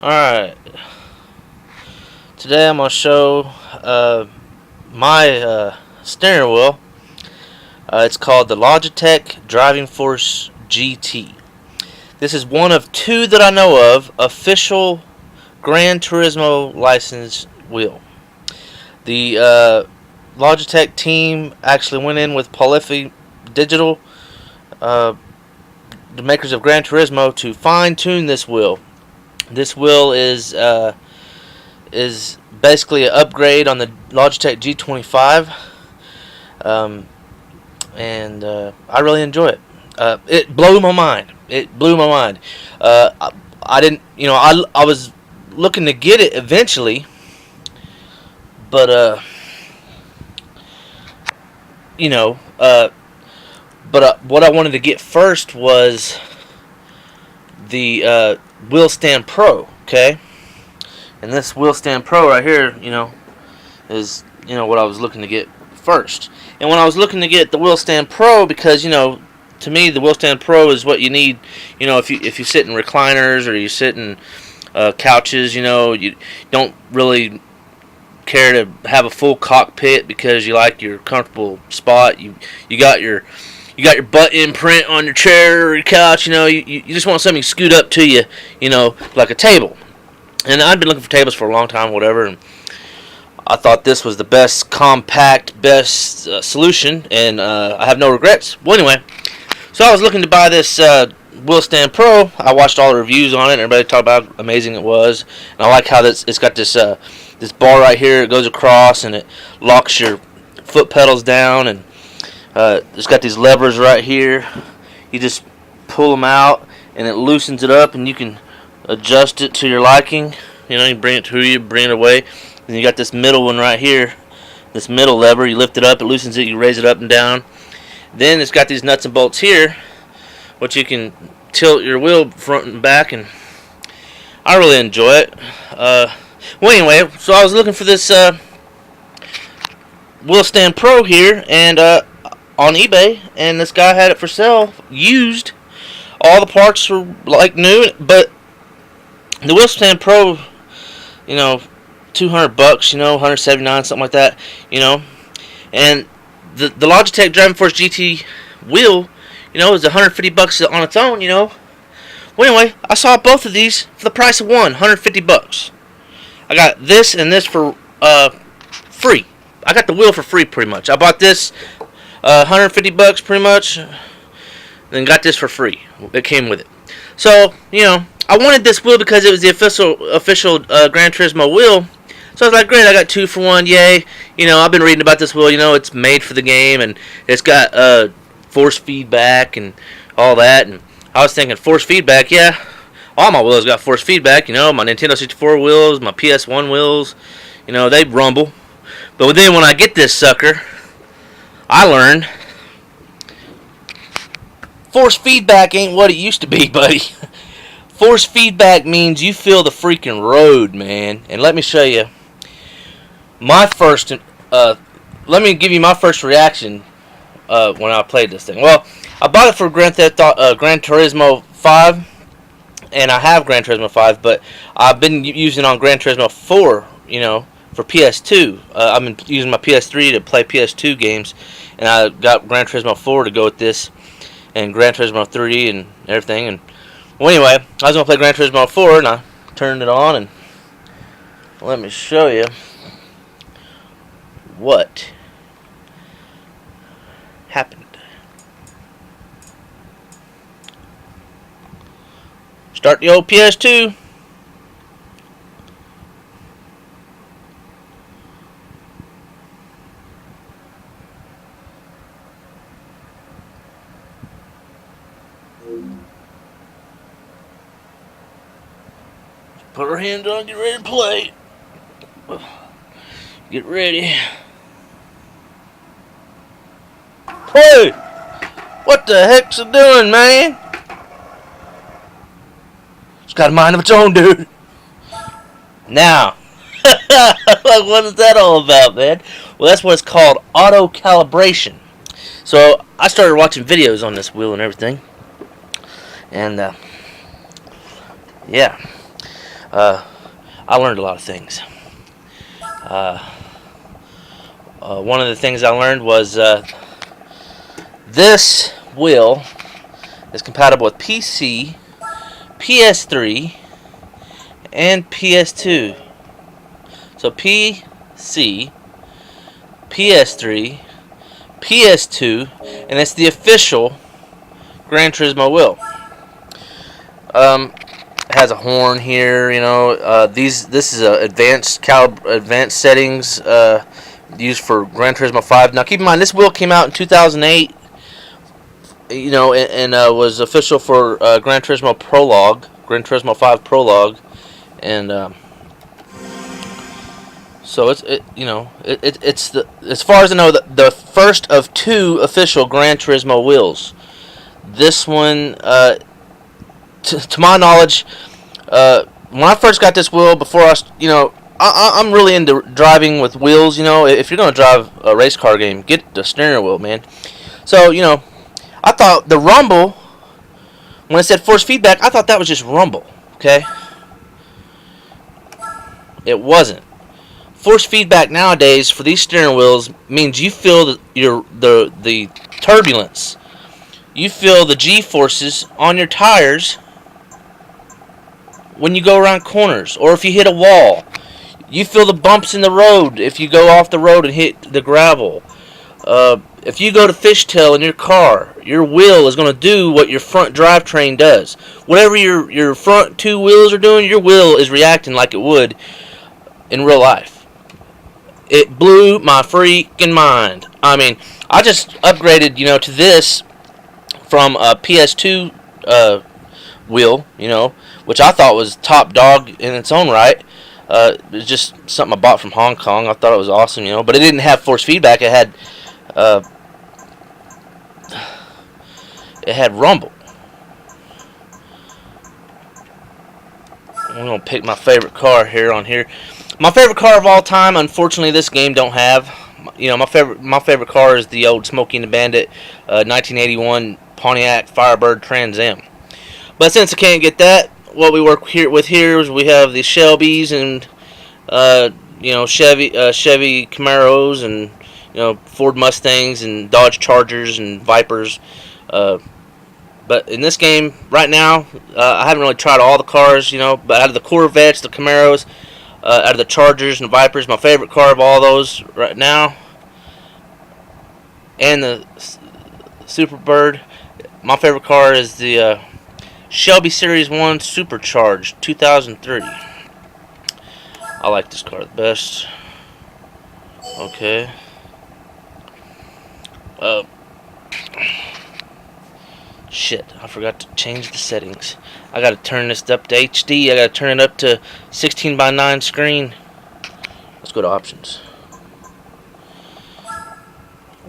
Alright, today I'm going to show my steering wheel. It's called the Logitech Driving Force GT. This is one of two that I know of official Gran Turismo licensed wheel. The Logitech team actually went in with Prologue Digital, the makers of Gran Turismo, to fine-tune this wheel. This wheel is basically an upgrade on the Logitech G25, and I really enjoy it. It blew my mind. It blew my mind. I didn't, I was looking to get it eventually, but what I wanted to get first was the Wheel Stand Pro, okay? And this Wheel Stand Pro right here, is, what I was looking to get first. And when I was looking to get the Wheel Stand Pro, because, to me, the Wheel Stand Pro is what you need, if you sit in recliners or you sit in couches, you don't really care to have a full cockpit because you like your comfortable spot. You got your butt imprint on your chair or your couch. You just want something to scoot up to you, like a table. And I've been looking for tables for a long time, whatever. And I thought this was the best compact, best solution, and I have no regrets. Well, anyway, so I was looking to buy this Wheel Stand Pro. I watched all the reviews on it, and everybody talked about how amazing it was. And I like how it's got this this bar right here. It goes across, and it locks your foot pedals down, and it's got these levers right here. You just pull them out and it loosens it up, and you can adjust it to your liking. You bring it to you, bring it away. And you got this middle one right here, this middle lever. You lift it up, it loosens it, you raise it up and down. Then it's got these nuts and bolts here, which you can tilt your wheel front and back, and I really enjoy it. Well, anyway, so I was looking for this Wheel Stand Pro here, and on eBay, and this guy had it for sale, used. All the parts were like new, but the Wheel Stand Pro, $200, $179, something like that, and the Logitech Driving Force GT wheel, is $150 on its own, Well, anyway, I saw both of these for the price of one, $150. I got this and this for free. I got the wheel for free, pretty much. I bought this $150 pretty much, then got this for free. It came with it. So, I wanted this wheel because it was the official Gran Turismo wheel. So I was like, great, I got 2 for 1, yay. I've been reading about this wheel, it's made for the game, and it's got force feedback and all that. And I was thinking, force feedback, yeah, all my wheels got force feedback, my Nintendo 64 wheels, my PS1 wheels, they rumble. But then when I get this sucker, I learned force feedback ain't what it used to be, buddy. Force feedback means you feel the freaking road, man. And let me show you my first. Let me give you my first reaction when I played this thing. Well, I bought it for Gran Turismo 5, and I have Gran Turismo 5, but I've been using it on Gran Turismo 4, for PS2. I've been using my PS3 to play PS2 games, and I got Gran Turismo 4 to go with this, and Gran Turismo 3 and everything. And well, anyway, I was going to play Gran Turismo 4, and I turned it on, and let me show you what happened. Start the old PS2. Put her hand on, get ready to play. Get ready. Hey! What the heck's it doing, man? It's got a mind of its own, dude. Now. What is that all about, man? Well, that's what it's called, auto calibration. So, I started watching videos on this wheel and everything. And, yeah. I learned a lot of things. One of the things I learned was this wheel is compatible with PC, PS3, and PS2. So PC, PS3, PS2, and it's the official Gran Turismo wheel. It has a horn here, you know. This is advanced settings used for Gran Turismo 5. Now keep in mind, this wheel came out in 2008, you know, and was official for Gran Turismo Gran Turismo 5 Prologue, and so it's the, as far as I know, the first of 2 official Gran Turismo wheels. This one, to my knowledge, when I first got this wheel, before I'm really into driving with wheels. You know, if you're gonna drive a race car game, get the steering wheel, man. So I thought the rumble, when it said force feedback, I thought that was just rumble. Okay, it wasn't. Force feedback nowadays for these steering wheels means you feel the turbulence. You feel the G-forces on your tires when you go around corners, or if you hit a wall. You feel the bumps in the road if you go off the road and hit the gravel. If you go to fishtail in your car, your wheel is going to do what your front drivetrain does. Whatever your front 2 wheels are doing, your wheel is reacting like it would in real life. It blew my freaking mind. I mean, I just upgraded, to this from a PS2 wheel, which I thought was top dog in its own right. It was just something I bought from Hong Kong. I thought it was awesome, but it didn't have force feedback. It had rumble. I'm gonna pick my favorite car on here. My favorite car of all time, unfortunately, this game don't have. My favorite car is the old Smokey and the Bandit 1981 Pontiac Firebird Trans Am. But since I can't get that, what we work with here is we have the Shelbys and Chevy Camaros and Ford Mustangs and Dodge Chargers and Vipers. But in this game right now, I haven't really tried all the cars, but out of the Corvettes, the Camaros, out of the Chargers and Vipers, my favorite car of all those right now, and the Superbird, my favorite car is the Shelby Series 1 Supercharged 2003. I like this car the best. Okay. Shit, I forgot to change the settings. I gotta turn this up to HD. I gotta turn it up to 16:9 screen. Let's go to options.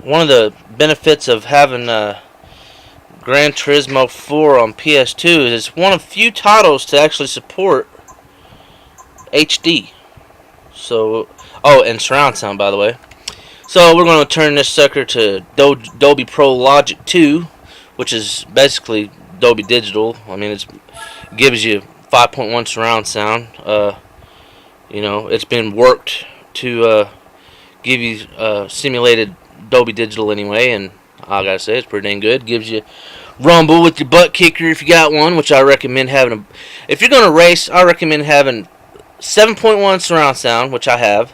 One of the benefits of having Gran Turismo 4 on PS2 is it's one of few titles to actually support HD. So, and surround sound, by the way. So we're going to turn this sucker to Dolby Pro Logic 2, which is basically Dolby Digital. I mean, it gives you 5.1 surround sound. It's been worked to give you simulated Dolby Digital anyway, and I gotta say, it's pretty dang good. Gives you rumble with your butt kicker if you got one, which I recommend having. If you're gonna race, I recommend having 7.1 surround sound, which I have.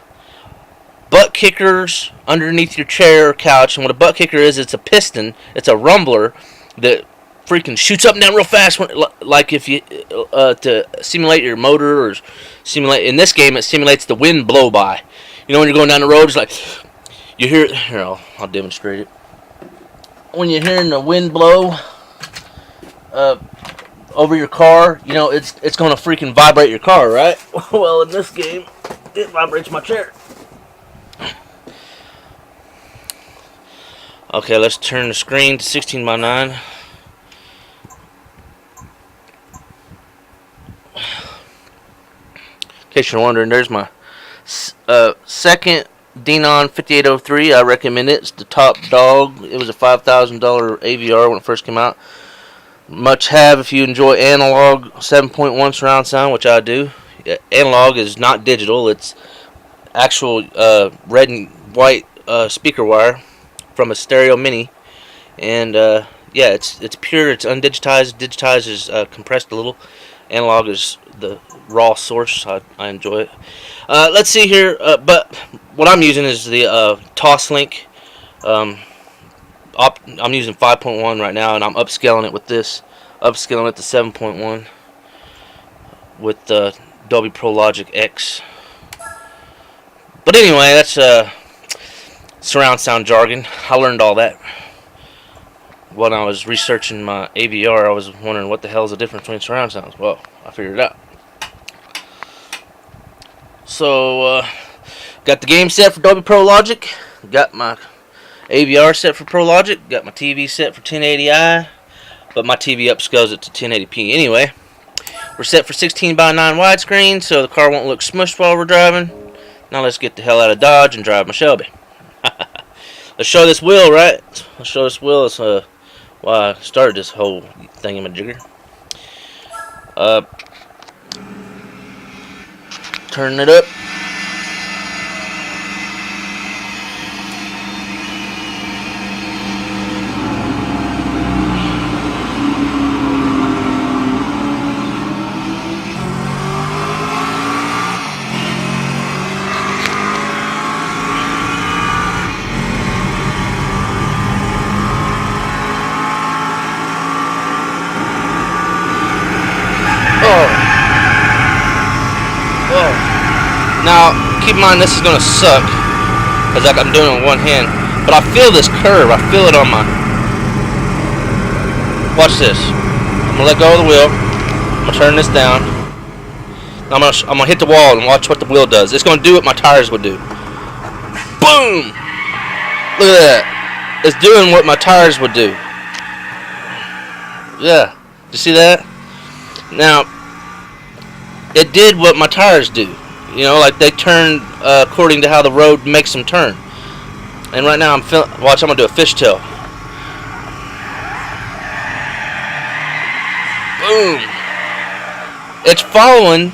Butt kickers underneath your chair or couch, and what a butt kicker is, it's a piston, it's a rumbler that freaking shoots up and down real fast, like if you to simulate your motor, or simulate. In this game, it simulates the wind blow by. When you're going down the road, it's like you hear. Here, I'll demonstrate it. When you're hearing the wind blow over your car, it's going to freaking vibrate your car, right? Well, in this game, it vibrates my chair. Okay, let's turn the screen to 16:9. In case you're wondering, there's my second Denon 5803. I recommend it. It's the top dog. It was a $5,000 AVR when it first came out. Much have if you enjoy analog 7.1 surround sound, which I do. analog is not digital. It's actual red and white speaker wire from a stereo mini, and yeah, it's pure. It's undigitized. Digitized is compressed a little. Analog is the raw source. I enjoy it. Let's see here. But what I'm using is the Toslink. I'm using 5.1 right now, and I'm upscaling it with this. Upscaling it to 7.1 with the Dolby Pro Logic X. But anyway, that's surround sound jargon. I learned all that when I was researching my AVR. I was wondering what the hell is the difference between surround sounds. Well, I figured it out. So, got the game set for Dolby Pro Logic. Got my AVR set for Pro Logic. Got my TV set for 1080i. But my TV upscales it to 1080p anyway. We're set for 16:9 widescreen, so the car won't look smushed while we're driving. Now let's get the hell out of Dodge and drive my Shelby. Let's show this wheel, right? Let's show this wheel. It's why I started this whole thingamajigger. Turn it up. Now, keep in mind this is going to suck, because I'm doing it with one hand, but I feel this curve. I feel it on my... Watch this. I'm going to let go of the wheel. I'm going to turn this down. I'm going to hit the wall and watch what the wheel does. It's going to do what my tires would do. Boom! Look at that. It's doing what my tires would do. Yeah. You see that? Now, it did what my tires do. You know, like they turn according to how the road makes them turn. And right now I'm watch, I'm gonna do a fishtail. Boom! It's following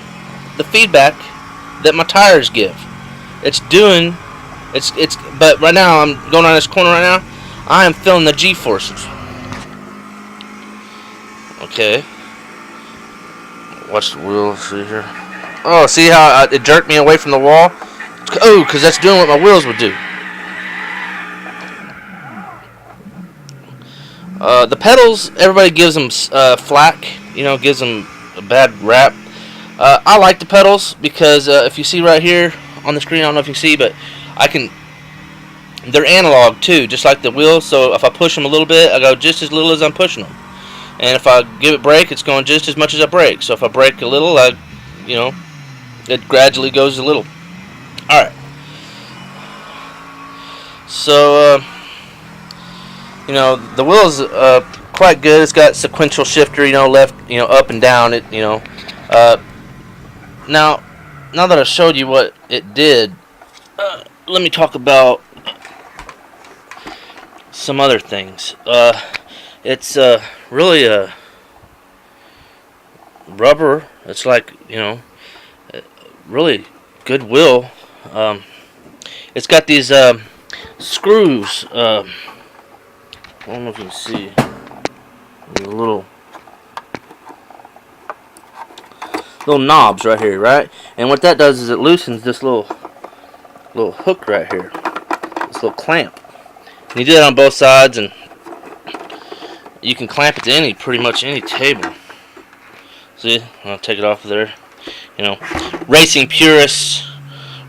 the feedback that my tires give. It's doing, but right now I'm going around this corner right now. I am feeling the G-forces. Okay. Watch the wheel. See here. Oh, see how it jerked me away from the wall? Oh, because that's doing what my wheels would do. The pedals, everybody gives them flack. You know, gives them a bad rap. I like the pedals because if you see right here on the screen, I don't know if you see, but they're analog too, just like the wheels. So if I push them a little bit, I go just as little as I'm pushing them. And if I give it brake, it's going just as much as I brake. So if I brake a little, you know, it gradually goes a little. Alright. So, you know, the wheel is quite good. It's got sequential shifter, you know, left, you know, up and down. It, you know. Now that I showed you what it did, let me talk about some other things. It's really a rubber. It's like, you know, really good wheel. It's got these screws. I don't know if you can see. These little knobs right here, right? And what that does is it loosens this little hook right here. This little clamp. And you do that on both sides, and you can clamp it to pretty much any table. See, I'll take it off of there. You know, racing purists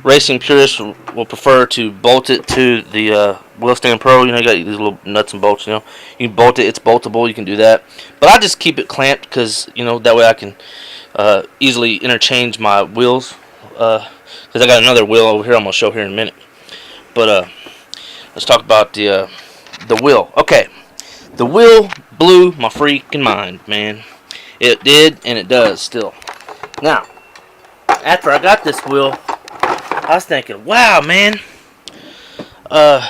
will prefer to bolt it to the Wheel Stand Pro. You know, you got these little nuts and bolts. You know, you can bolt it; it's boltable. You can do that. But I just keep it clamped because, you know, that way I can easily interchange my wheels. Because I got another wheel over here I'm gonna show here in a minute. But let's talk about the wheel. Okay, the wheel blew my freaking mind, man. It did, and it does still. Now, after I got this wheel, I was thinking, wow, man, I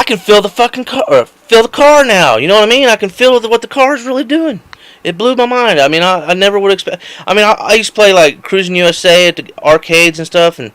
can feel the fucking car, or feel the car now. You know what I mean? I can feel what the car is really doing. It blew my mind. I mean, I never would expect. I mean, I used to play like Cruising USA at the arcades and stuff, and